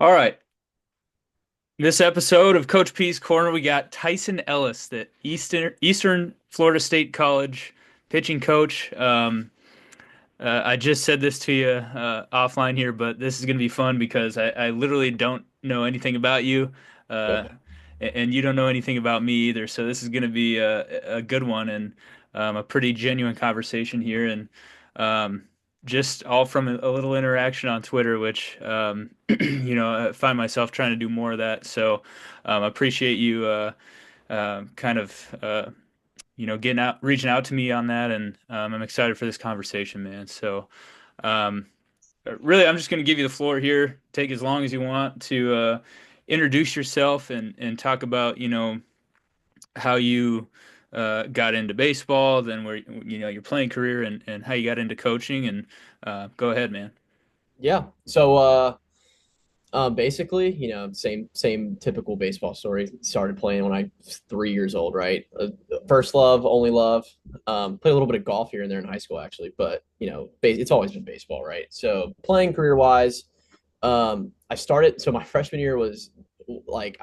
All right. This episode of Coach P's Corner, we got Tyson Ellis, the Eastern Florida State College pitching coach. I just said this to you offline here, but this is going to be fun because I literally don't know anything about you, uh, Okay. and you don't know anything about me either. So this is going to be a good one and a pretty genuine conversation here, and um, just all from a little interaction on Twitter, which I find myself trying to do more of that. So appreciate you kind of. Getting out, reaching out to me on that, and I'm excited for this conversation, man. So, um, really, I'm just going to give you the floor here. Take as long as you want to introduce yourself and talk about, how you got into baseball, then where your playing career and how you got into coaching. And go ahead, man. Yeah. Basically, same typical baseball story. Started playing when I was 3 years old, right? First love, only love. Played a little bit of golf here and there in high school, actually, but it's always been baseball, right? So playing career wise, I started. So my freshman year was like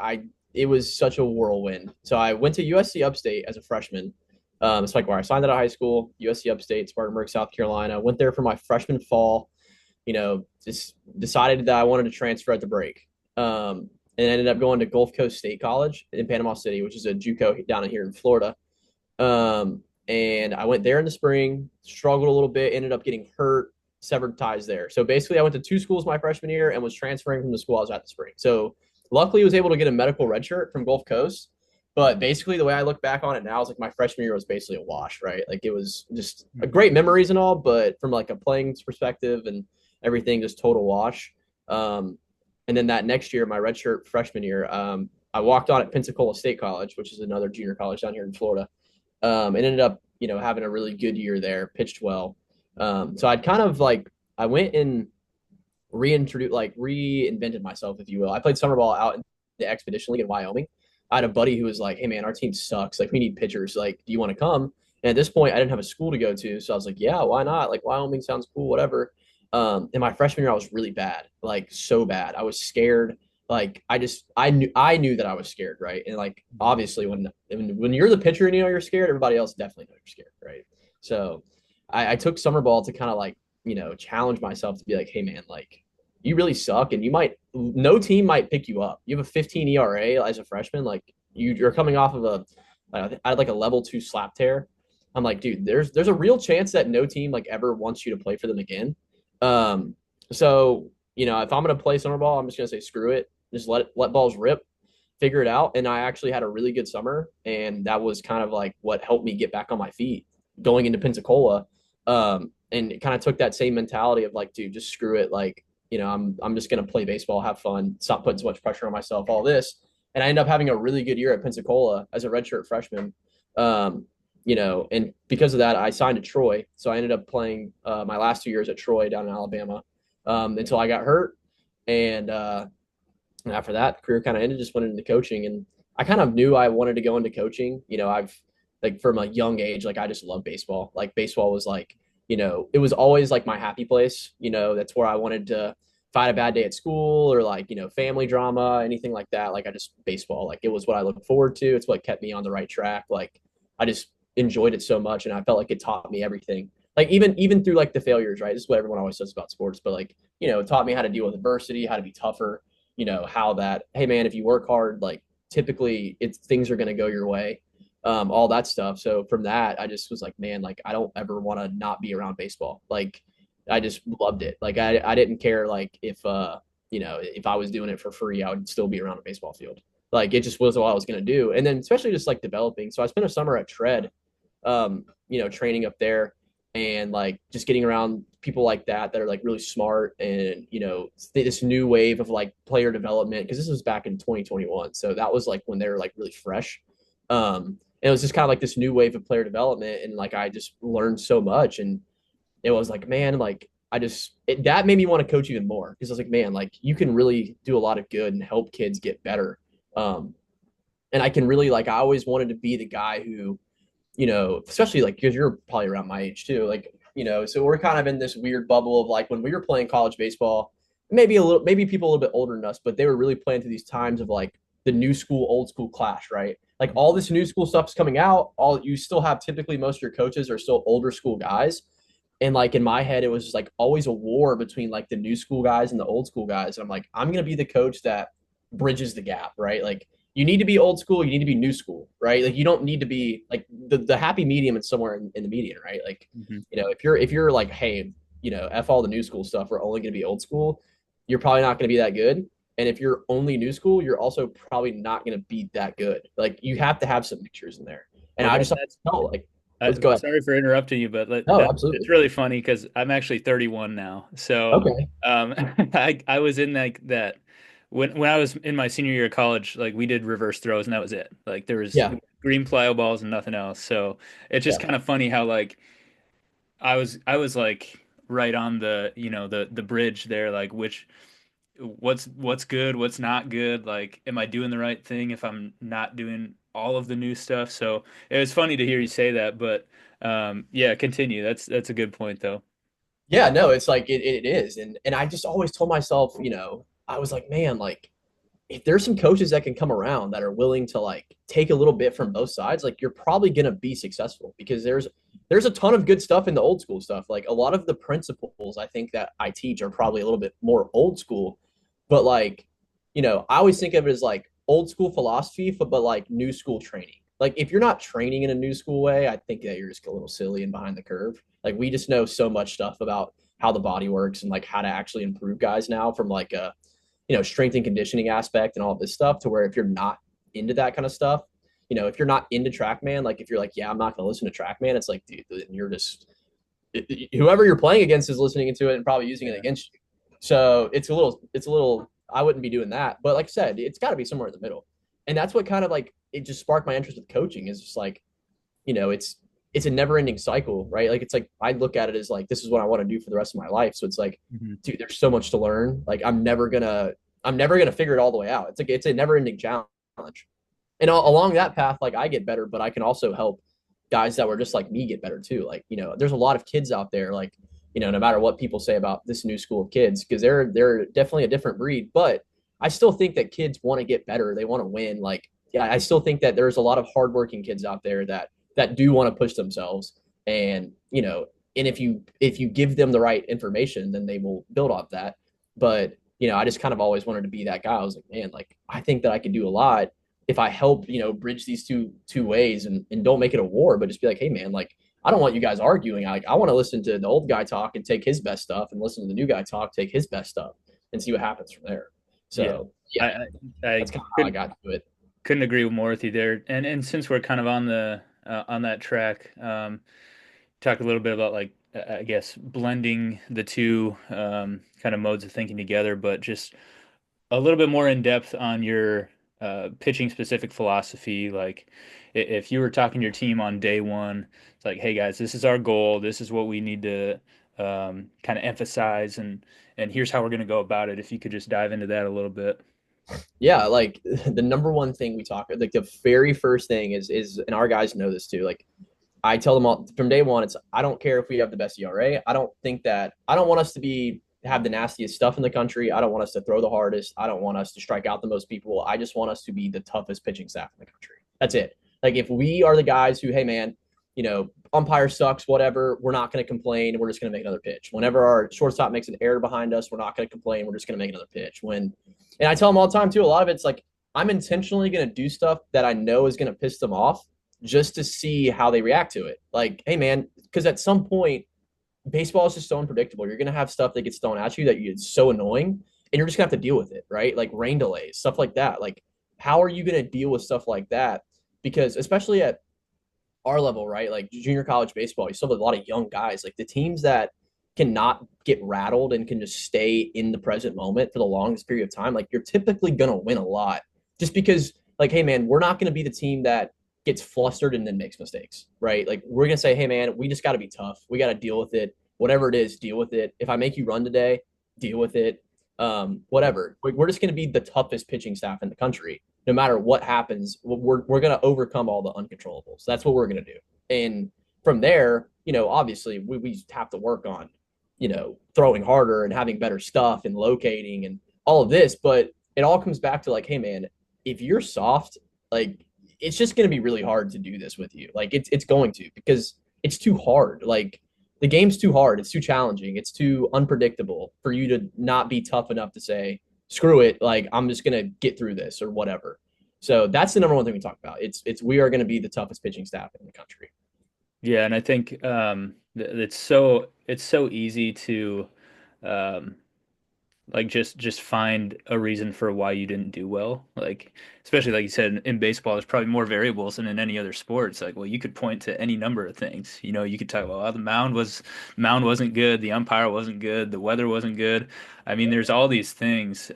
it was such a whirlwind. So I went to USC Upstate as a freshman. It's like where I signed out of high school, USC Upstate, Spartanburg, South Carolina. Went there for my freshman fall, just decided that I wanted to transfer at the break. And ended up going to Gulf Coast State College in Panama City, which is a JUCO down here in Florida. And I went there in the spring, struggled a little bit, ended up getting hurt, severed ties there. So basically, I went to two schools my freshman year and was transferring from the school I was at the spring. So luckily, I was able to get a medical redshirt from Gulf Coast. But basically, the way I look back on it now is like my freshman year was basically a wash, right? Like it was just a great memories and all, but from like a playing perspective and everything, just total wash. Um, and then that next year, my redshirt freshman year, I walked on at Pensacola State College, which is another junior college down here in Florida, and ended up, having a really good year there, pitched well. So I'd kind of like, I went and reinvented myself, if you will. I played summer ball out in the Expedition League in Wyoming. I had a buddy who was like, "Hey man, our team sucks. Like we need pitchers. Like, do you want to come?" And at this point, I didn't have a school to go to, so I was like, "Yeah, why not? Like Wyoming sounds cool, whatever." In my freshman year, I was really bad, like so bad. I was scared. Like I knew that I was scared, right? And like obviously, when you're the pitcher and you're scared, everybody else definitely knows you're scared, right? So I took summer ball to kind of like challenge myself to be like, hey man, like you really suck, and no team might pick you up. You have a 15 ERA as a freshman, like you're coming off of I had like a level 2 slap tear. I'm like, dude, there's a real chance that no team like ever wants you to play for them again. Um, so if I'm gonna play summer ball, I'm just gonna say screw it, just let balls rip, figure it out. And I actually had a really good summer, and that was kind of like what helped me get back on my feet going into Pensacola. And it kind of took that same mentality of like, dude, just screw it. Like, I'm just gonna play baseball, have fun, stop putting so much pressure on myself, all this. And I ended up having a really good year at Pensacola as a redshirt freshman. And because of that, I signed to Troy. So I ended up playing my last 2 years at Troy down in Alabama until I got hurt. And after that, the career kind of ended, just went into coaching. And I kind of knew I wanted to go into coaching. I've like from a young age, like I just love baseball. Like baseball was like, it was always like my happy place. That's where I wanted to fight a bad day at school or like, family drama, anything like that. Like I just baseball, like it was what I looked forward to. It's what kept me on the right track. Like I just enjoyed it so much, and I felt like it taught me everything. Like even through like the failures, right? This is what everyone always says about sports, but like, it taught me how to deal with adversity, how to be tougher, how that, hey man, if you work hard, like typically things are going to go your way, all that stuff. So from that, I just was like, man, like I don't ever want to not be around baseball. Like I just loved it. Like I didn't care like if I was doing it for free, I would still be around a baseball field. Like it just was what I was going to do. And then especially just like developing. So I spent a summer at Tread, training up there, and like just getting around people like that are like really smart, and this new wave of like player development, because this was back in 2021, so that was like when they were like really fresh. And it was just kind of like this new wave of player development, and like I just learned so much, and it was like, man, like that made me want to coach even more, because I was like, man, like you can really do a lot of good and help kids get better. um and I can really, like, I always wanted to be the guy who, especially like because you're probably around my age too. Like, so we're kind of in this weird bubble of like when we were playing college baseball, maybe people a little bit older than us, but they were really playing through these times of like the new school, old school clash, right? Like all this new school stuff is coming out. All you still have typically most of your coaches are still older school guys. And like in my head, it was just like always a war between like the new school guys and the old school guys. And I'm like, I'm gonna be the coach that bridges the gap, right? Like you need to be old school, you need to be new school, right? Like you don't need to be like the happy medium is somewhere in the median, right? Like, Mhm. if you're like, hey, F all the new school stuff, we're only gonna be old school, you're probably not gonna be that good. And if you're only new school, you're also probably not gonna be that good. Like you have to have some mixtures in there. And Well, I just that's know, like, let's go ahead. sorry for interrupting you, but No, that's absolutely. really funny because I'm actually 31 now. So Okay. I was in like that when I was in my senior year of college, like we did reverse throws and that was it. Like there was Yeah. green plyo balls and nothing else. So it's just Yeah. kind of funny how like I was like right on the the bridge there, like which what's good, what's not good, like am I doing the right thing if I'm not doing all of the new stuff. So it was funny to hear you say that, but yeah, continue. That's a good point though. Yeah, no, it's like it is. And I just always told myself, I was like, man, like if there's some coaches that can come around that are willing to like take a little bit from both sides, like you're probably gonna be successful because there's a ton of good stuff in the old school stuff. Like a lot of the principles I think that I teach are probably a little bit more old school, but like, I always think of it as like old school philosophy, but like new school training. Like if you're not training in a new school way, I think that you're just a little silly and behind the curve. Like we just know so much stuff about how the body works and like how to actually improve guys now from like a strength and conditioning aspect and all of this stuff to where if you're not into that kind of stuff, if you're not into TrackMan, like if you're like, yeah, I'm not going to listen to TrackMan, it's like, dude, you're just whoever you're playing against is listening to it and probably using it Yeah. against you. So it's a little. I wouldn't be doing that, but like I said, it's got to be somewhere in the middle, and that's what kind of like it just sparked my interest with coaching. Is just like it's a never ending cycle, right? Like it's like I look at it as like this is what I want to do for the rest of my life. So it's like, Mhm. dude, there's so much to learn. Like I'm never gonna figure it all the way out. It's a never ending challenge. And along that path, like I get better, but I can also help guys that were just like me get better too. Like, there's a lot of kids out there, like, no matter what people say about this new school of kids, because they're definitely a different breed. But I still think that kids want to get better. They want to win. Like, yeah, I still think that there's a lot of hardworking kids out there that do want to push themselves. And, and if you give them the right information, then they will build off that. But, I just kind of always wanted to be that guy. I was like, man, like I think that I could do a lot if I help, bridge these two ways and don't make it a war, but just be like, hey man, like I don't want you guys arguing. I want to listen to the old guy talk and take his best stuff and listen to the new guy talk, take his best stuff and see what happens from there. Yeah. So yeah, I that's kind of how I couldn't got to it. couldn't agree more with you there. And since we're kind of on the on that track, talk a little bit about like I guess blending the two kind of modes of thinking together, but just a little bit more in depth on your pitching specific philosophy. Like if you were talking to your team on day one, it's like, hey guys, this is our goal. This is what we need to kind of emphasize, and here's how we're going to go about it. If you could just dive into that a little bit. Yeah, like the number one thing we talk like the very first thing is and our guys know this too. Like I tell them all from day one, it's I don't care if we have the best ERA. I don't want us to be have the nastiest stuff in the country. I don't want us to throw the hardest. I don't want us to strike out the most people. I just want us to be the toughest pitching staff in the country. That's it. Like if we are the guys who, hey man, umpire sucks, whatever, we're not going to complain. We're just going to make another pitch. Whenever our shortstop makes an error behind us, we're not going to complain. We're just going to make another pitch. And I tell them all the time too, a lot of it's like I'm intentionally going to do stuff that I know is going to piss them off just to see how they react to it. Like, hey man, because at some point, baseball is just so unpredictable. You're gonna have stuff that gets thrown at you that it's so annoying, and you're just gonna have to deal with it, right? Like rain delays, stuff like that. Like, how are you gonna deal with stuff like that? Because especially at our level, right? Like junior college baseball, you still have a lot of young guys. Like the teams that cannot get rattled and can just stay in the present moment for the longest period of time, like you're typically gonna win a lot. Just because, like, hey man, we're not gonna be the team that gets flustered and then makes mistakes, right? Like we're gonna say, hey man, we just gotta be tough. We gotta deal with it. Whatever it is, deal with it. If I make you run today, deal with it. Whatever. We're just gonna be the toughest pitching staff in the country no matter what happens, we're going to overcome all the uncontrollables. That's what we're going to do. And from there, obviously we have to work on throwing harder and having better stuff and locating and all of this. But it all comes back to like, hey man, if you're soft, like it's just going to be really hard to do this with you. Like it's going to, because it's too hard. Like the game's too hard. It's too challenging. It's too unpredictable for you to not be tough enough to say, screw it. Like I'm just going to get through this or whatever. So that's the number one thing we talk about. We are going to be the toughest pitching staff in the country. Yeah, and I think it's so easy to um, like just find a reason for why you didn't do well. Like especially like you said in baseball, there's probably more variables than in any other sport. It's like, well, you could point to any number of things. You know, you could talk about, well, the mound wasn't good, the umpire wasn't good, the weather wasn't good. I mean, there's all these things.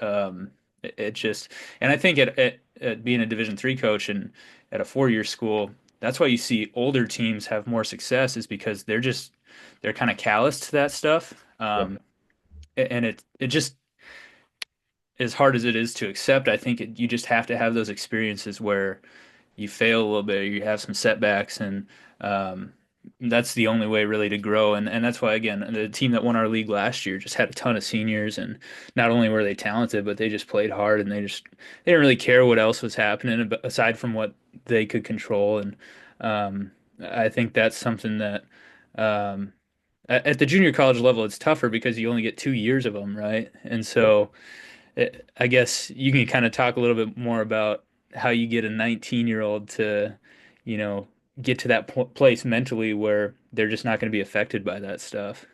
It just, and I think at being a Division III coach and at a 4-year school, that's why you see older teams have more success is because they're kind of callous to that stuff. Yeah. And it just as hard as it is to accept, I think you just have to have those experiences where you fail a little bit, or you have some setbacks, and um, that's the only way really to grow. And that's why, again, the team that won our league last year just had a ton of seniors, and not only were they talented, but they just played hard, and they didn't really care what else was happening aside from what they could control. And I think that's something that at the junior college level, it's tougher because you only get 2 years of them, right? And so I guess you can kind of talk a little bit more about how you get a 19-year-old to, you know, get to that place mentally where they're just not going to be affected by that stuff.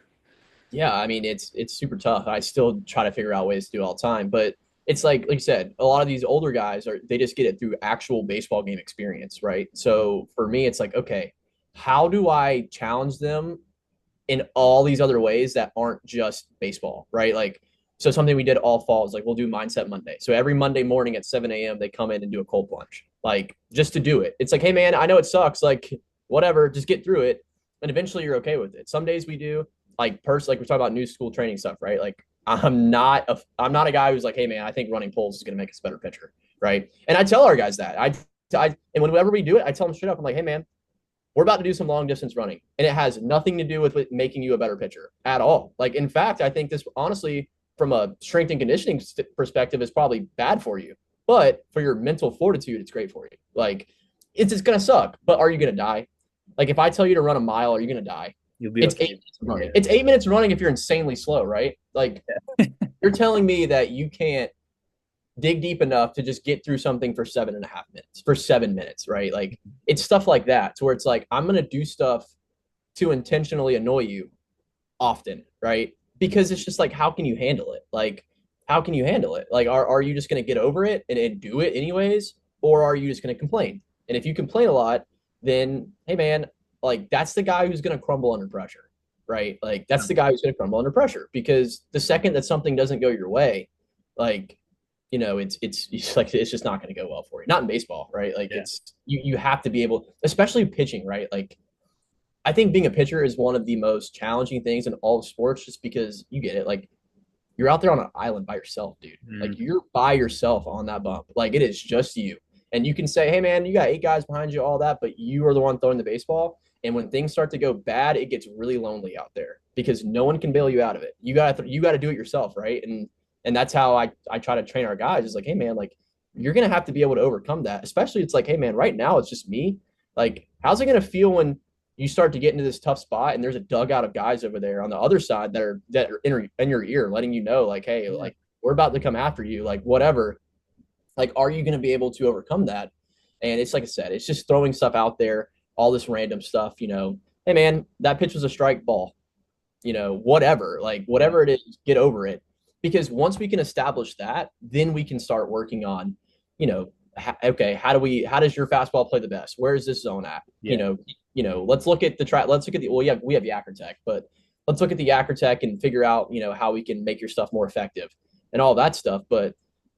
Yeah, I mean it's super tough. I still try to figure out ways to do it all the time, but it's like you said, a lot of these older guys they just get it through actual baseball game experience, right? So for me, it's like, okay, how do I challenge them in all these other ways that aren't just baseball, right? Like, so something we did all fall is like we'll do Mindset Monday. So every Monday morning at 7 a.m. they come in and do a cold plunge, like just to do it. It's like, hey man, I know it sucks, like whatever, just get through it, and eventually you're okay with it. Some days we do like we're talking about new school training stuff, right? Like I'm not a guy who's like, hey man, I think running poles is going to make us a better pitcher, right? And I tell our guys that and whenever we do it, I tell them straight up, I'm like, hey man, we're about to do some long distance running, and it has nothing to do with making you a better pitcher at all. Like, in fact, I think this honestly, from a strength and conditioning perspective, is probably bad for you, but for your mental fortitude, it's great for you. Like, it's just gonna suck, but are you gonna die? Like, if I tell you to run a mile, are you gonna die? You'll be It's okay. 8 minutes running. Yeah. It's 8 minutes running if you're insanely slow, right? Like, you're telling me that you can't dig deep enough to just get through something for 7.5 minutes, for 7 minutes, right? Like it's stuff like that to where it's like, I'm going to do stuff to intentionally annoy you often, right? Because it's just like, how can you handle it? Like, how can you handle it? Like, are you just going to get over it and do it anyways? Or are you just going to complain? And if you complain a lot, then, hey, man, like that's the guy who's going to crumble under pressure, right? Like, that's the guy who's going to crumble under pressure because the second that something doesn't go your way, like, it's like it's just not going to go well for you. Not in baseball, right? Like Yeah. it's you have to be able, especially pitching, right? Like I think being a pitcher is one of the most challenging things in all of sports, just because you get it. Like you're out there on an island by yourself, dude. Like Mm. you're by yourself on that bump. Like it is just you. And you can say, hey man, you got 8 guys behind you, all that, but you are the one throwing the baseball. And when things start to go bad, it gets really lonely out there because no one can bail you out of it. You gotta do it yourself, right? And that's how I try to train our guys. Is like, hey man, like you're gonna have to be able to overcome that. Especially it's like, hey man, right now it's just me. Like, how's it gonna feel when you start to get into this tough spot and there's a dugout of guys over there on the other side that are in your ear, letting you know, like, hey, Yeah. like we're about to come after you, like whatever. Like, are you gonna be able to overcome that? And it's like I said, it's just throwing stuff out there, all this random stuff, Hey man, that pitch was a strike ball, whatever, like Yeah. whatever it is, get over it. Because once we can establish that, then we can start working on, okay, how does your fastball play the best? Where is this zone at? Yeah. Let's look at let's look at well, we have Yacker Tech, but let's look at the Yacker Tech and figure out, how we can make your stuff more effective and all that stuff. But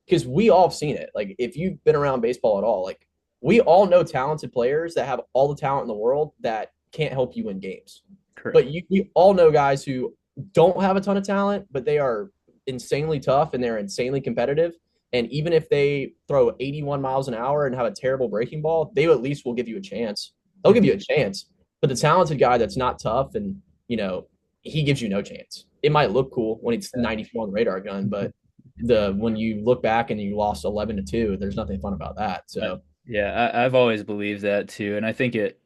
because we all have seen it, like if you've been around baseball at all, like we all know talented players that have all the talent in the world that can't help you win games. Correct. But we all know guys who don't have a ton of talent, but they are insanely tough and they're insanely competitive. And even if they throw 81 miles an hour and have a terrible breaking ball, they at least will give you a chance. They'll give Mhm. you a chance. But the talented guy that's not tough and, you know, he gives you no chance. It might look cool when it's Yeah. 94 on the radar gun, but the when you look back and you lost 11-2, there's nothing fun about that. So Yeah, I've always believed that too, and I think it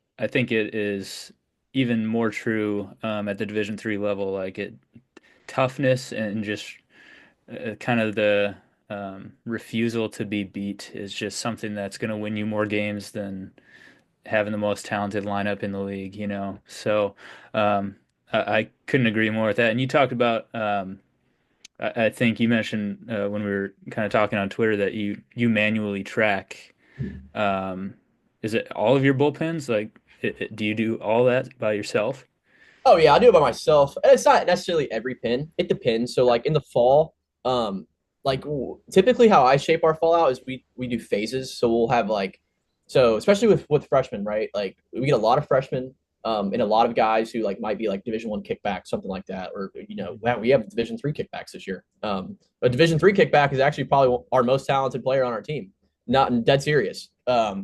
is even more true at the Division 3 level. Like it, toughness and just kind of the refusal to be beat is just something that's going to win you more games than having the most talented lineup in the league, you know. So I couldn't agree more with that. And you talked about, I think you mentioned when we were kind of talking on Twitter that you manually track. Um, is it all of your bullpens? Like, do you do all that by yourself? oh yeah, I do it by myself. And it's not necessarily every pin. It depends. So like in the fall, like typically how I shape our fall out is we do phases. So we'll have like so especially with freshmen, right? Like we get a lot of freshmen, and a lot of guys who like might be like Division 1 kickback, something like that, or wow, we have Division 3 kickbacks this year. A Division 3 kickback is actually probably our most talented player on our team. Not dead serious.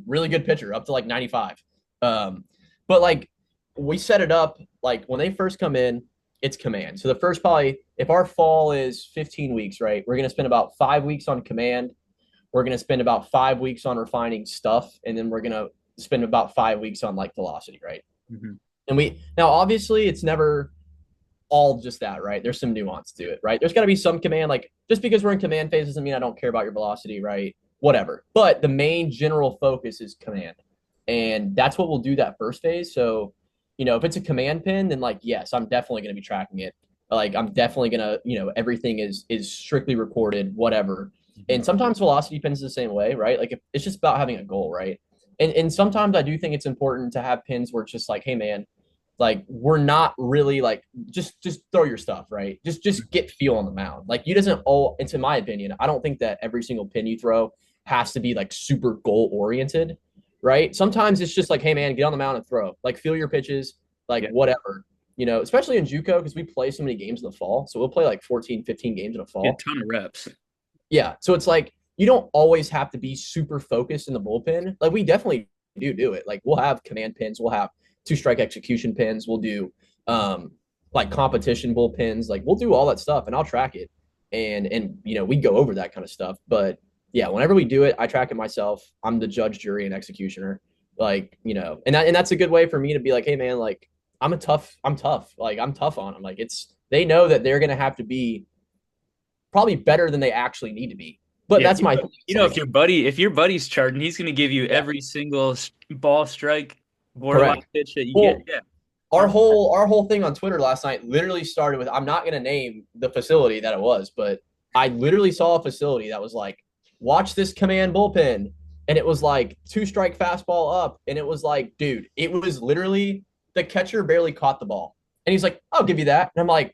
Really good pitcher, up to like 95. But like we set it up like when they first come in, it's command. So the first probably if our fall is 15 weeks, right? We're gonna spend about 5 weeks on command. We're gonna spend about 5 weeks on refining stuff, and then we're gonna spend about 5 weeks on like velocity, right? Hmm. And we now obviously it's never all just that, right? There's some nuance to it, right? There's got to be some command. Like just because we're in command phase doesn't mean I don't care about your velocity, right? Whatever. But the main general focus is command, and that's what we'll do that first phase. So, if it's a command pin, then like yes, I'm definitely going to be tracking it. Like I'm definitely gonna, everything is strictly recorded, whatever. Hmm. And sometimes velocity pins the same way, right? Like if, it's just about having a goal, right? And sometimes I do think it's important to have pins where it's just like, hey man, like we're not really like just throw your stuff, right? Just get feel on the mound. Like you doesn't all into my opinion, I don't think that every single pin you throw has to be like super goal oriented, right? Sometimes it's just like, hey man, get on the mound and throw. Like feel your pitches, like Yeah, whatever. Especially in JUCO because we play so many games in the fall. So we'll play like 14, 15 games in the get a fall. ton of reps. Yeah. So it's like you don't always have to be super focused in the bullpen. Like we definitely do it. Like we'll have command pins, we'll have two strike execution pins, we'll do like competition bullpens, like we'll do all that stuff and I'll track it. And we go over that kind of stuff. But yeah, whenever we do it, I track it myself. I'm the judge, jury, and executioner. Like, and that's a good way for me to be like, hey man, like I'm tough. Like I'm tough on them. Like they know that they're gonna have to be probably better than they actually need to be. But Yeah, that's my thing. It's if like, if your buddy's charting, he's going to give you yeah, every single ball strike, borderline correct. pitch that you get. Well, Yeah, our 100%. whole thing on Twitter last night literally started with I'm not gonna name the facility that it was, but I literally saw a facility that was like, watch this command bullpen. And it was like two strike fastball up. And it was like, dude, it was literally the catcher barely caught the ball. And he's like, I'll give you that. And I'm like,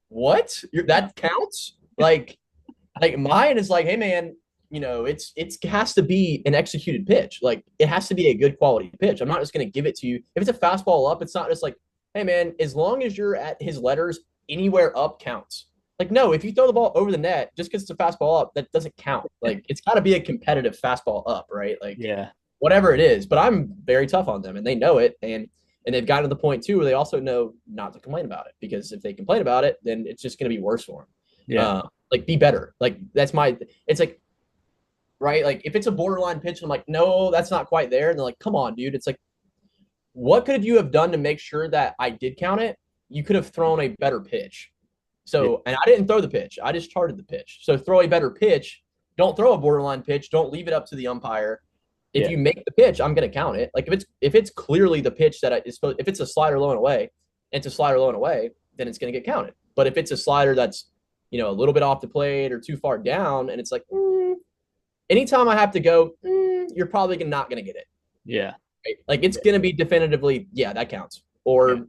what? That counts? Like mine is like, hey man, it has to be an executed pitch. Like it has to be a good quality pitch. I'm not just gonna give it to you. If it's a fastball up, it's not just like, hey man, as long as you're at his letters, anywhere up counts. Like no, if you throw the ball over the net just because it's a fastball up, that doesn't count. Like it's got to be a competitive fastball up, right? Like Yeah, whatever it is. But I'm very tough on them, and they know it, and they've gotten to the point too where they also know not to complain about it because if they complain about it, then it's just going to be worse for them. yeah, Like be better. Like that's my. It's like right. Like if it's a borderline pitch, I'm like, no, that's not quite there. And they're like, come on, dude. It's like, what could you have done to make sure that I did count it? You could have thrown a better pitch. yeah, So, and I didn't throw the pitch. I just charted the pitch. So throw a better pitch. Don't throw a borderline pitch. Don't leave it up to the umpire. If yeah, you make the pitch, I'm going to count it. Like if it's clearly the pitch that is supposed, if it's a slider low and away, and it's a slider low and away, then it's going to get counted. But if it's a slider that's a little bit off the plate or too far down, and it's like anytime I have to go, you're probably not going to get it. yeah, Right? Like it's yeah. going to be definitively, yeah, that counts, or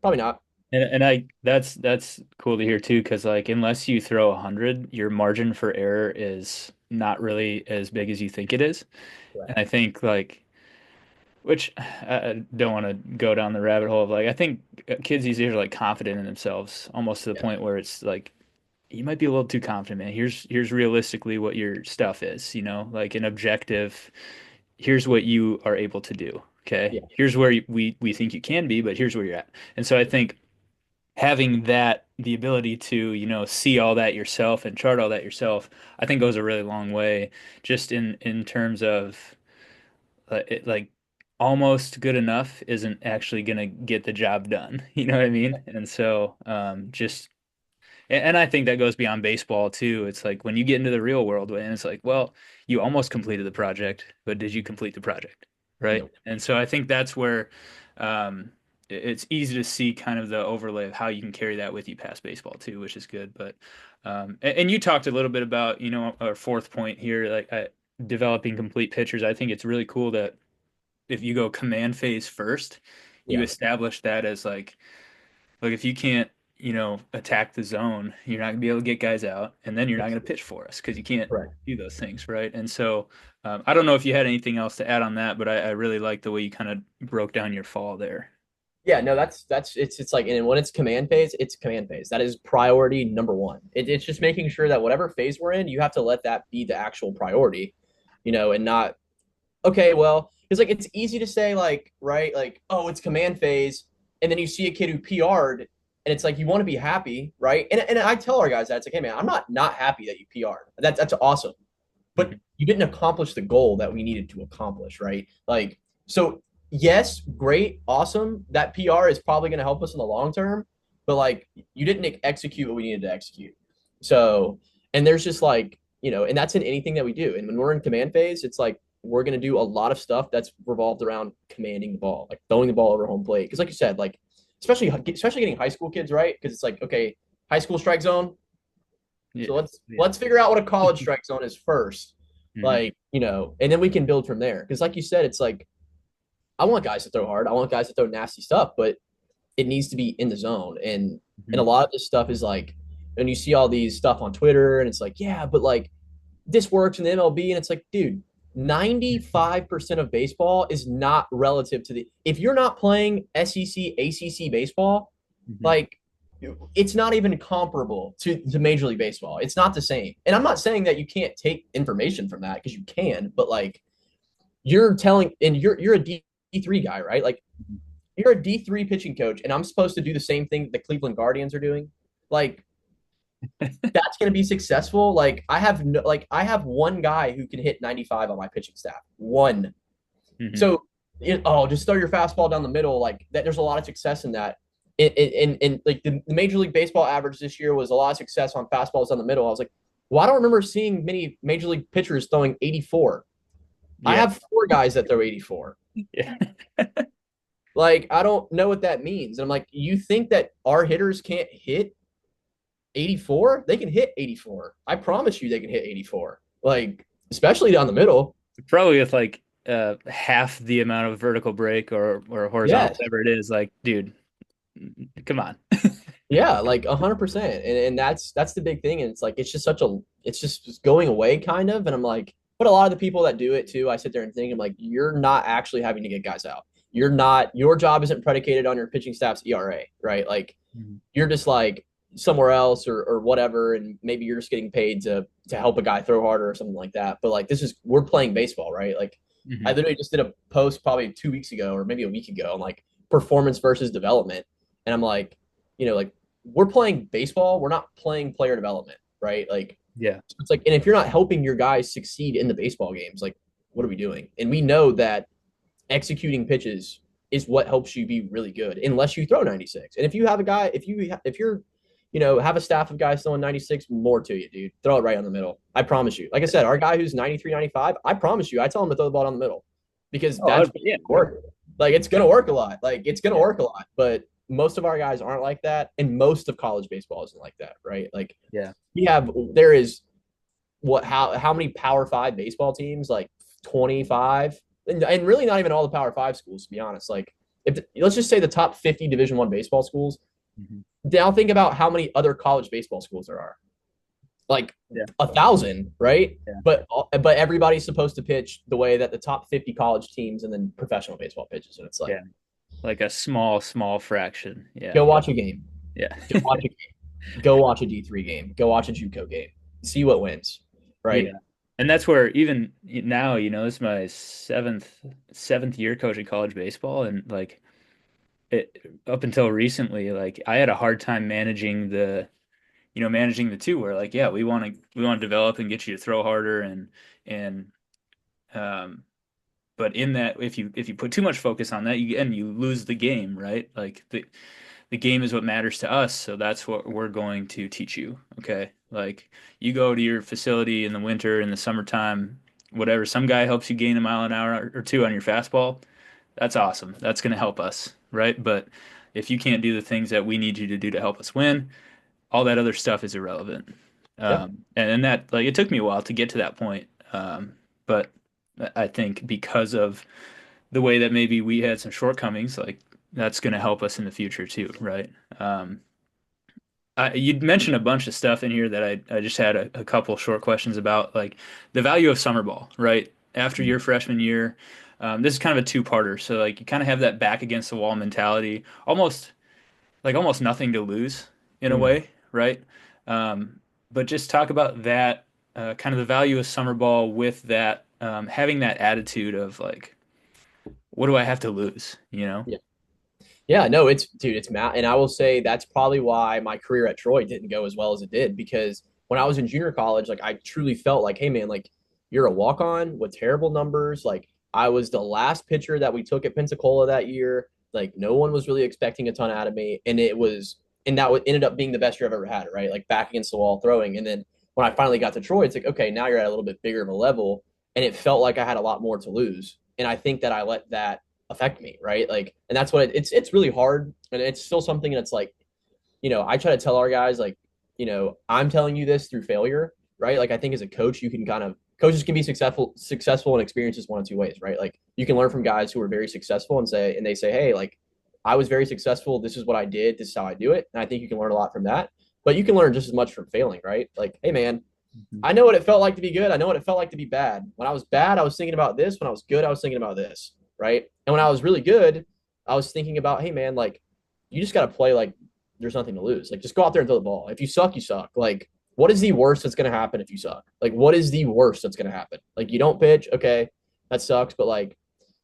probably not. And I that's cool to hear too, because like unless you throw 100, your margin for error is not really as big as you think it is. And Correct. I think like, which I don't want to go down the rabbit hole of like, I think kids these days are like confident in themselves, almost to the Yeah. point where it's like you might be a little too confident, man. Here's realistically what your stuff is, you know, like an objective. Here's what you are able to do. Okay, Yeah. here's where we think you can be, but here's where you're at. And so I think having that the ability to, see all that yourself and chart all that yourself, I think goes a really long way just in terms of like almost good enough isn't actually gonna get the job done. You know what I mean? And so just and I think that goes beyond baseball too. It's like when you get into the real world, and it's like, well, you almost completed the project, but did you complete the project? Right? No. And so I think that's where it's easy to see kind of the overlay of how you can carry that with you past baseball too, which is good. But and you talked a little bit about, our fourth point here, like developing complete pitchers. I think it's really cool that if you go command phase first, you Yeah. establish that as like if you can't, attack the zone, you're not gonna be able to get guys out, and then you're not gonna pitch for us because you can't Correct. do those things, right? And so I don't know if you had anything else to add on that, but I really like the way you kind of broke down your fall there. Yeah, no, that's it's like, and when it's command phase, it's command phase. That is priority number one. It's just making sure that whatever phase we're in, you have to let that be the actual priority, and not okay, well, it's like it's easy to say like, right, like, oh, it's command phase, and then you see a kid who PR'd, and it's like you want to be happy, right? And I tell our guys that it's like, hey man, I'm not happy that you PR'd. That's awesome, but Mhm. you didn't accomplish the goal that we needed to accomplish, right? Like, so yes, great, awesome. That PR is probably going to help us in the long term, but like you didn't execute what we needed to execute. So, and there's just like, and that's in anything that we do. And when we're in command phase, it's like we're going to do a lot of stuff that's revolved around commanding the ball, like throwing the ball over home plate. Because like you said, like especially getting high school kids right, because it's like okay, high school strike zone, so Yeah, yeah. let's figure out what a college strike zone is first. Mhm. Like, and then we can build from there. Because like you said, it's like I want guys to throw hard. I want guys to throw nasty stuff, but it needs to be in the zone. And a Mhm. lot of this stuff is like and you see all these stuff on Twitter and it's like, yeah, but like this works in the MLB and it's like, dude, 95% of baseball is not relative to the if you're not playing SEC, ACC baseball, Mhm. like it's not even comparable to Major League Baseball. It's not the same. And I'm not saying that you can't take information from that because you can, but like you're telling and you're a D3 guy, right? Like you're a D3 pitching coach and I'm supposed to do the same thing the Cleveland Guardians are doing. Like that's going to be successful. Like I have one guy who can hit 95 on my pitching staff. One. Mhm. So just throw your fastball down the middle. Like that, there's a lot of success in that. In like the Major League Baseball average this year was a lot of success on fastballs down the middle. I was like, well, I don't remember seeing many Major League pitchers throwing 84. I Yeah. have four guys that throw 84. Yeah. Like, I don't know what that means. And I'm like, you think that our hitters can't hit 84? They can hit 84. I promise you they can hit 84. Like, especially down the middle. Probably with like half the amount of vertical break or horizontal, Yes. whatever it is, like, dude, come on. Yeah, like 100%. And that's the big thing. And it's like it's just it's just going away kind of. And I'm like, but a lot of the people that do it too, I sit there and think I'm like, you're not actually having to get guys out. You're not your job isn't predicated on your pitching staff's ERA, right? Like Mhm. you're just like somewhere else or whatever, and maybe you're just getting paid to help a guy throw harder or something like that. But like this is we're playing baseball, right? Like I Mhm. literally just did a post probably 2 weeks ago or maybe a week ago on like performance versus development. And I'm like, like we're playing baseball, we're not playing player development, right? Like Yeah. so it's like, and if you're not helping your guys succeed in the baseball games, like what are we doing? And we know that executing pitches is what helps you be really good unless you throw 96. And if you have a guy, if you're have a staff of guys throwing 96, more to you, dude. Throw it right on the middle. I promise you. Like I said, our guy who's 93, 95, I promise you, I tell him to throw the ball down the middle because Oh, that's yeah. work. Like it's gonna work a lot. Like it's gonna Yeah. work a lot. But most of our guys aren't like that, and most of college baseball isn't like that, right? Like Yeah. there is how many Power Five baseball teams? Like 25, and really not even all the Power Five schools, to be honest. Like if let's just say the top 50 Division I baseball schools. Mhm. Now think about how many other college baseball schools there are. Like Yeah. 1,000, right? Yeah. But everybody's supposed to pitch the way that the top 50 college teams and then professional baseball pitches, and it's like Yeah. Like a small fraction. Yeah. go watch a game, Yeah. go watch a game, go watch a D3 game, go watch a JUCO game, see what wins, Yeah. right? And that's where even now, this is my seventh year coaching college baseball, and like up until recently, like I had a hard time managing the two where like, yeah, we want to develop and get you to throw harder and um but in that if you put too much focus on that, you lose the game, right? Like the game is what matters to us, so that's what we're going to teach you. Okay. Like you go to your facility in the winter, in the summertime, whatever, some guy helps you gain a mile an hour or two on your fastball. That's awesome. That's going to help us, right? But if you can't do the things that we need you to do to help us win, all that other stuff is irrelevant. Yeah. And that, like, it took me a while to get to that point. But I think because of the way that maybe we had some shortcomings, like that's going to help us in the future too, right? Um, you'd mentioned a bunch of stuff in here that I just had a couple short questions about, like the value of summer ball, right? After your freshman year, this is kind of a two-parter. So like you kind of have that back against the wall mentality, almost nothing to lose in a Mm. way, right? Um, but just talk about that, kind of the value of summer ball with that, having that attitude of like, what do I have to lose, you know? Yeah. Yeah, no, it's dude, it's Matt, and I will say that's probably why my career at Troy didn't go as well as it did because when I was in junior college, like I truly felt like, hey man, like you're a walk on with terrible numbers. Like I was the last pitcher that we took at Pensacola that year. Like no one was really expecting a ton out of me, and that ended up being the best year I've ever had. Right, like back against the wall throwing, and then when I finally got to Troy, it's like okay, now you're at a little bit bigger of a level, and it felt like I had a lot more to lose, and I think that I let that affect me, right? Like, and that's what it's really hard, and it's still something that's like, I try to tell our guys like, I'm telling you this through failure, right? Like, I think as a coach, you can kind of coaches can be successful and experience this one of two ways, right? Like, you can learn from guys who are very successful and they say, hey, like, I was very successful. This is what I did. This is how I do it, and I think you can learn a lot from that. But you can learn just as much from failing, right? Like, hey, man, Mhm. I know what it felt like to be good. I know what it felt like to be bad. When I was bad, I was thinking about this. When I was good, I was thinking about this. Right. And when I was really good, I was thinking about, hey, man, like, you just got to play like there's nothing to lose. Like, just go out there and throw the ball. If you suck, you suck. Like, what is the worst that's going to happen if you suck? Like, what is the worst that's going to happen? Like, you don't pitch. Okay. That sucks. But, like,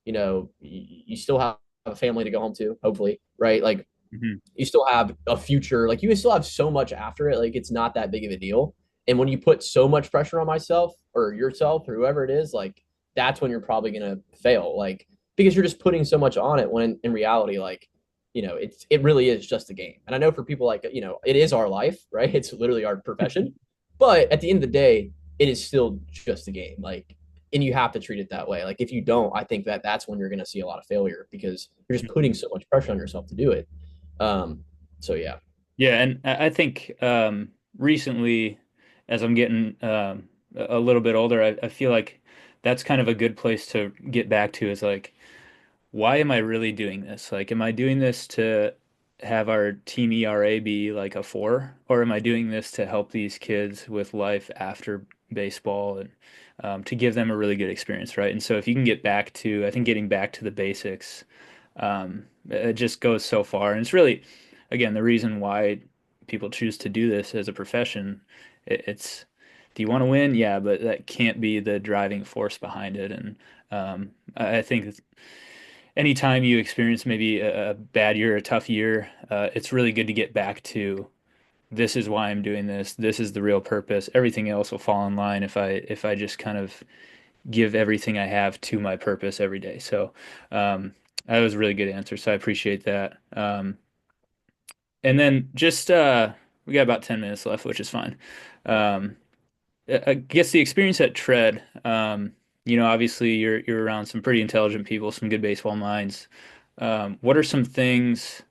you still have a family to go home to, hopefully. Right. Like, Mhm. you still have a future. Like you still have so much after it. Like it's not that big of a deal. And when you put so much pressure on myself or yourself or whoever it is, like that's when you're probably gonna fail. Like because you're just putting so much on it when in reality, like, it really is just a game. And I know for people like, it is our life, right? It's literally our profession. But at the end of the day, it is still just a game. Like and you have to treat it that way. Like if you don't, I think that that's when you're going to see a lot of failure because you're just putting so much pressure on yourself to do it. Um, so yeah, Yeah, and I think recently, as I'm getting a little bit older, I feel like that's kind of a good place to get back to is like, why am I really doing this? Like, am I doing this to have our team ERA be like a 4, or am I doing this to help these kids with life after baseball and to give them a really good experience, right? And so if you can get back to, I think getting back to the basics, it just goes so far. And it's really, again, the reason why people choose to do this as a profession. It's, do you want to win? Yeah, but that can't be the driving force behind it. And I think anytime you experience maybe a bad year, a tough year, it's really good to get back to this is why I'm doing this. This is the real purpose. Everything else will fall in line if I just kind of give everything I have to my purpose every day. So that was a really good answer. So I appreciate that. And then just we got about 10 minutes left, which is fine. Um, I guess the experience at Tread, obviously you're around some pretty intelligent people, some good baseball minds. What are some things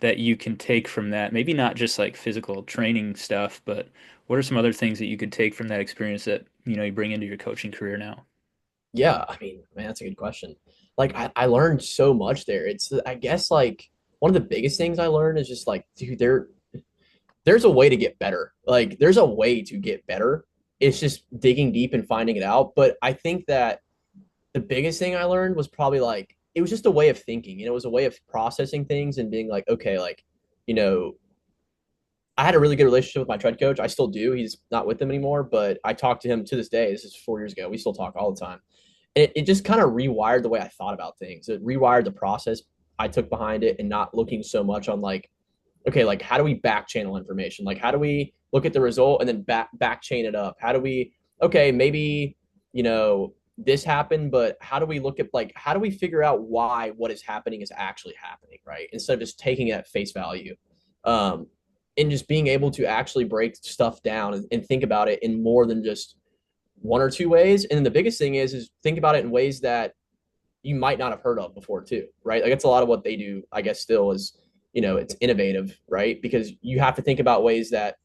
that you can take from that? Maybe not just like physical training stuff, but what are some other things that you could take from that experience that, you bring into your coaching career now? yeah. I mean, man, that's a good question. Like I learned so much there. It's I guess like one of the biggest things I learned is just like, dude, there's a way to get better. Like there's a way to get better. It's just digging deep and finding it out. But I think that the biggest thing I learned was probably like it was just a way of thinking and it was a way of processing things and being like, okay, like, you know, I had a really good relationship with my tread coach. I still do. He's not with them anymore, but I talk to him to this day. This is 4 years ago. We still talk all the time. And it just kind of rewired the way I thought about things. It rewired the process I took behind it and not looking so much on like, okay, like how do we back channel information? Like how do we look at the result and then back chain it up? How do we, okay, maybe, this happened, but how do we look at like how do we figure out why what is happening is actually happening, right? Instead of just taking it at face value. Um, and just being able to actually break stuff down and think about it in more than just one or two ways. And then the biggest thing is think about it in ways that you might not have heard of before too, right? Like that's a lot of what they do, I guess, still is, it's innovative, right? Because you have to think about ways that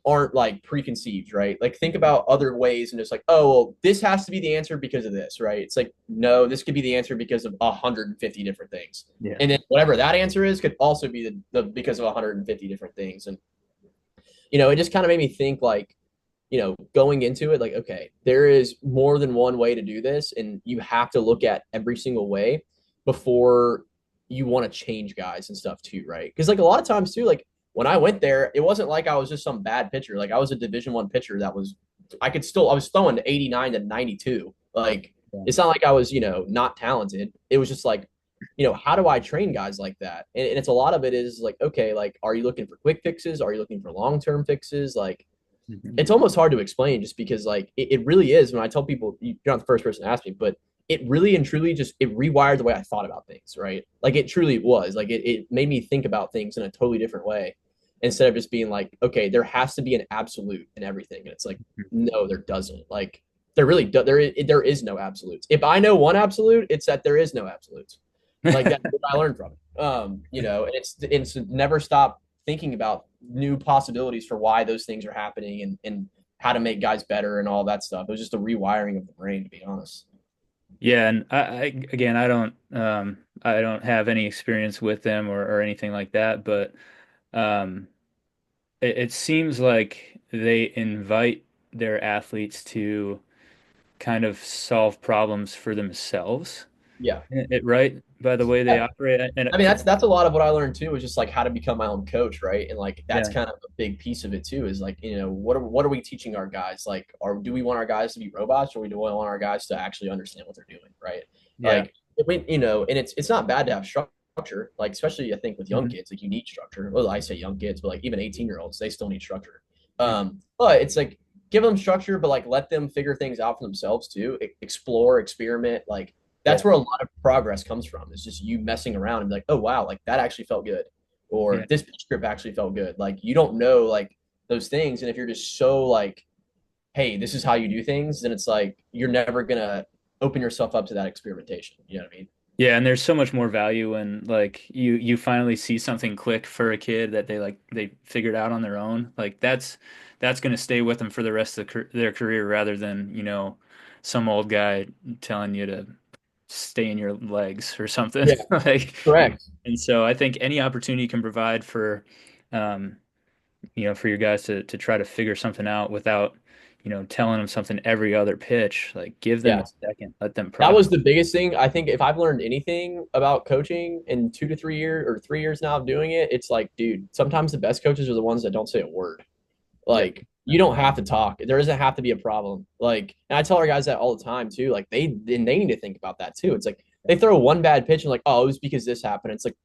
aren't like preconceived, right? Like think about other ways and just like, oh, well, this has to be the answer because of this, right? It's like, no, this could be the answer because of 150 different things. Yeah. And then whatever that answer is could also be the because of 150 different things. And, it just kind of made me think like, going into it, like, okay, there is more than one way to do this, and you have to look at every single way before you want to change guys and stuff too, right? Because like a lot of times too, like when I went there, it wasn't like I was just some bad pitcher. Like I was a Division 1 pitcher that was, I was throwing 89 to 92. Like Yeah. it's not like I was, not talented. It was just like, how do I train guys like that? And it's a lot of it is like, okay, like, are you looking for quick fixes? Are you looking for long-term fixes? Like, Mhm. it's almost hard to explain just because like it really is when I tell people you're not the first person to ask me, but it really and truly just it rewired the way I thought about things, right? Like it truly was. Like it made me think about things in a totally different way instead of just being like, okay, there has to be an absolute in everything. And it's like, no, there doesn't. Like there is no absolutes. If I know one absolute, it's that there is no absolutes. Like that's what I learned from it. And it's never stop thinking about new possibilities for why those things are happening and how to make guys better and all that stuff. It was just a rewiring of the brain, to be honest. Yeah, and again, I don't have any experience with them or anything like that, but um, it seems like they invite their athletes to kind of solve problems for themselves, Yeah. right? By the way they Yeah. operate, and I mean, that's a lot of what I learned too, is just like how to become my own coach, right? And like that's yeah, kind of a big piece of it too, is like, what are we teaching our guys? Like, do we want our guys to be robots, or do we want our guys to actually understand what they're doing, right? yeah, Like, and it's not bad to have structure, like especially I think with young hmm kids, like you need structure. Well, I say young kids, but like even 18-year-olds, they still need structure. hmm But it's like give them structure, but like let them figure things out for themselves too, explore, experiment, like yeah, that's where a lot of progress comes from. It's just you messing around and be like, oh wow, like that actually felt good, yeah. or this pitch grip actually felt good. Like you don't know like those things, and if you're just so like, hey, this is how you do things, then it's like you're never gonna open yourself up to that experimentation. You know what I mean? Yeah, and there's so much more value when like you finally see something click for a kid that they figured out on their own. Like that's going to stay with them for the rest of their career rather than, some old guy telling you to stay in your legs or something. Yeah, Like, correct. and so I think any opportunity you can provide for um, for your guys to try to figure something out without, telling them something every other pitch, like give them a Yeah, second, let them that process. was the biggest thing. I think if I've learned anything about coaching in 2 to 3 years or 3 years now of doing it, it's like, dude, sometimes the best coaches are the ones that don't say a word. Yeah. Like you don't have to talk. There doesn't have to be a problem. Like, and I tell our guys that all the time too. Like they need to think about that too. It's like they throw one bad pitch and like, oh, it was because this happened. It's like,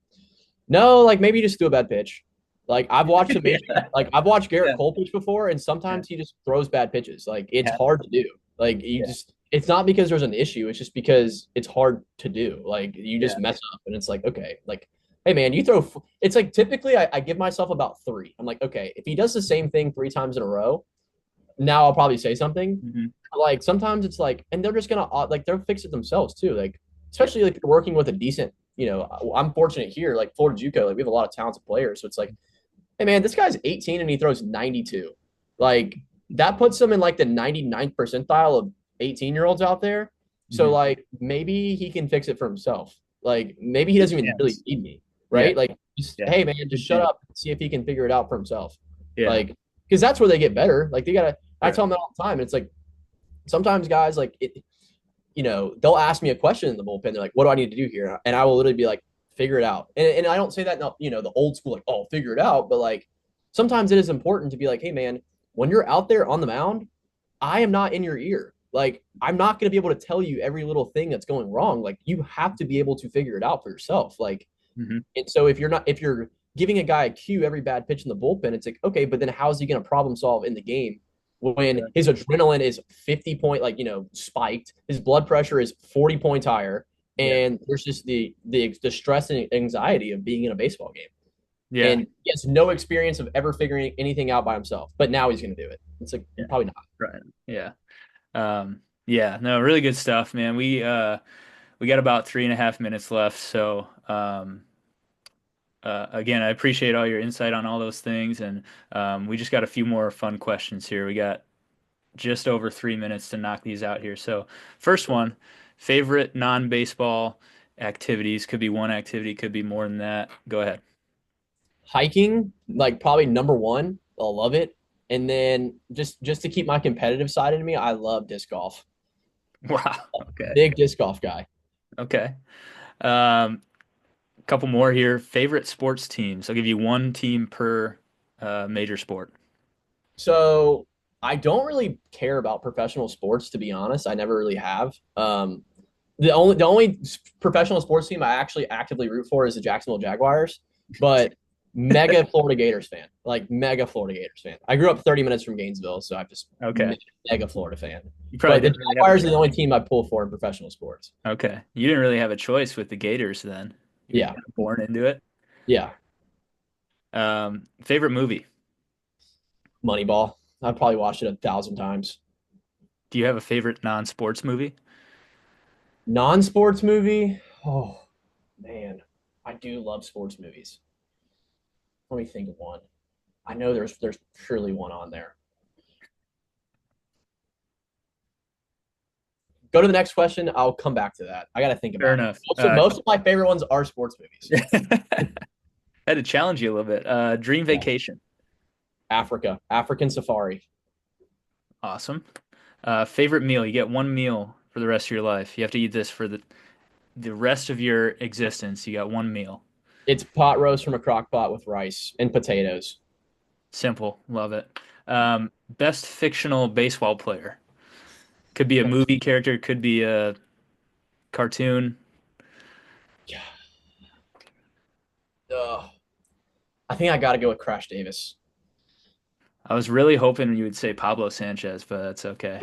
no, like maybe just do a bad pitch. Like I've watched Garrett Yeah. Cole pitch before, and Yeah. sometimes he just throws bad pitches. Like it's Yeah. hard to do. Like you Yeah. just it's not because there's an issue, it's just because it's hard to do. Like you Yeah. just mess up and it's like, okay, like hey man, it's like typically I give myself about three. I'm like, okay, if he does the same thing 3 times in a row, now I'll probably say something. hmm But like sometimes it's like, and they're just gonna like they'll fix it themselves too. Like especially like working with a decent, I'm fortunate here, like Florida JUCO, like we have a lot of talented players. So it's like, hey man, this guy's 18 and he throws 92. Like that puts him in like the 99th percentile of 18-year-olds out there. So hmm like maybe he can fix it for himself. Like maybe he Good doesn't even really chance. need me, Yeah. right? Like just Yeah. hey man, just Good shut chance. up and see if he can figure it out for himself. Yeah. Like because that's where they get better. Like they gotta. I Right. tell them that all the time. And it's like sometimes guys like it. They'll ask me a question in the bullpen. They're like, "What do I need to do here?" And I will literally be like, "Figure it out." And I don't say that, no, the old school like, "Oh, figure it out," but like sometimes it is important to be like, "Hey man, when you're out there on the mound, I am not in your ear. Like, I'm not going to be able to tell you every little thing that's going wrong. Like, you have to be able to figure it out for yourself. Like, Hmm. and so if you're giving a guy a cue every bad pitch in the bullpen, it's like, okay, but then how's he going to problem solve in the game when Yeah. his adrenaline is 50 point, like, spiked, his blood pressure is 40 points higher, Yeah. and there's just the stress and anxiety of being in a baseball game. Yeah. And he has no experience of ever figuring anything out by himself, but now he's going to do it. It's like, Yeah. probably not. Right. Yeah. Yeah, no, really good stuff, man. We got about 3.5 minutes left, so again, I appreciate all your insight on all those things, and we just got a few more fun questions here. We got just over 3 minutes to knock these out here. So, first one, favorite non-baseball activities. Could be one activity, could be more than that. Go ahead. Hiking, like, probably number one. I love it. And then just to keep my competitive side in me, I love disc golf. Wow. Okay. Big disc golf guy. Okay. Um, Couple more here. Favorite sports teams. I'll give you one team per major sport. So I don't really care about professional sports, to be honest. I never really have. The only professional sports team I actually actively root for is the Jacksonville Jaguars, but mega Florida Gators fan, like mega Florida Gators fan. I grew up 30 minutes from Gainesville, so I'm just Okay. mega Florida fan. You probably But the didn't really have a Jaguars are the choice. only team I pull for in professional sports. Okay. You didn't really have a choice with the Gators then. You're Yeah, kind of born into it. yeah. Favorite movie. Moneyball. I've probably watched it 1,000 times. Do you have a favorite non-sports movie? Non-sports movie. Oh man, I do love sports movies. Let me think of one. I know there's surely one on there. Go to the next question. I'll come back to that. I got to think Fair about it. enough. Most of my favorite ones are sports movies. I had to challenge you a little bit. Dream Yeah. Vacation. Africa, African safari. Awesome. Favorite meal. You get one meal for the rest of your life. You have to eat this for the rest of your existence. You got one meal. It's pot roast from a crock pot with rice and potatoes. Simple. Love it. Best fictional baseball player. Could be a movie character, could be a cartoon. Yeah. Ugh. I think I got to go with Crash Davis. I was really hoping you would say Pablo Sanchez, but that's okay.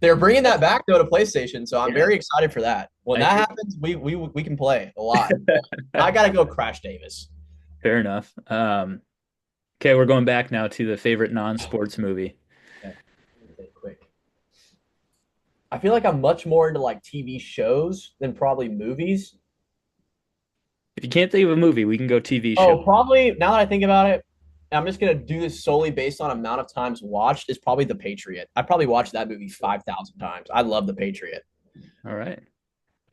They're bringing that back though to PlayStation, so I'm Yeah, very excited for that. When I that agree. happens, we can play a lot. I got to go Crash Davis. Fair enough. Okay, we're going back now to the favorite non-sports movie. Okay. Quick. I feel like I'm much more into like TV shows than probably movies. If you can't think of a movie, we can go TV show. Oh, probably now that I think about it, I'm just gonna do this solely based on amount of times watched. Is probably The Patriot. I probably watched that movie 5,000 times. I love The Patriot. All right.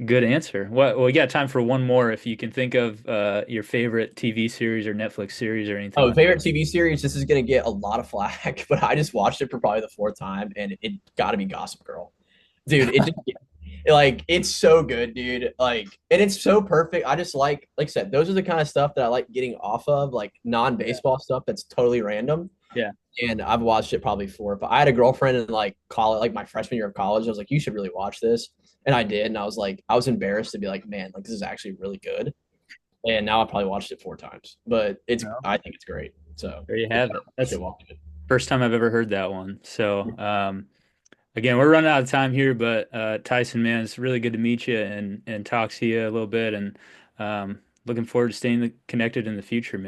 Good answer. Well, we got time for one more if you can think of your favorite TV series or Netflix series or anything Oh, like favorite TV series. This is gonna get a lot of flack, but I just watched it for probably the fourth time, and it got to be Gossip Girl, dude. It just like it's so good, dude. Like, and it's so perfect. I just like I said, those are the kind of stuff that I like getting off of, like that. non-baseball stuff that's totally random. Yeah. And I've watched it probably four. But I had a girlfriend in like college, like my freshman year of college. I was like, you should really watch this, and I did. And I was like, I was embarrassed to be like, man, like this is actually really good. And now I probably watched it four times, but Well, I think it's great. So there you yeah, have it. I That's should watch it. first time I've ever heard that one. So, again, we're running out of time here, but Tyson, man, it's really good to meet you and talk to you a little bit, and looking forward to staying connected in the future, man.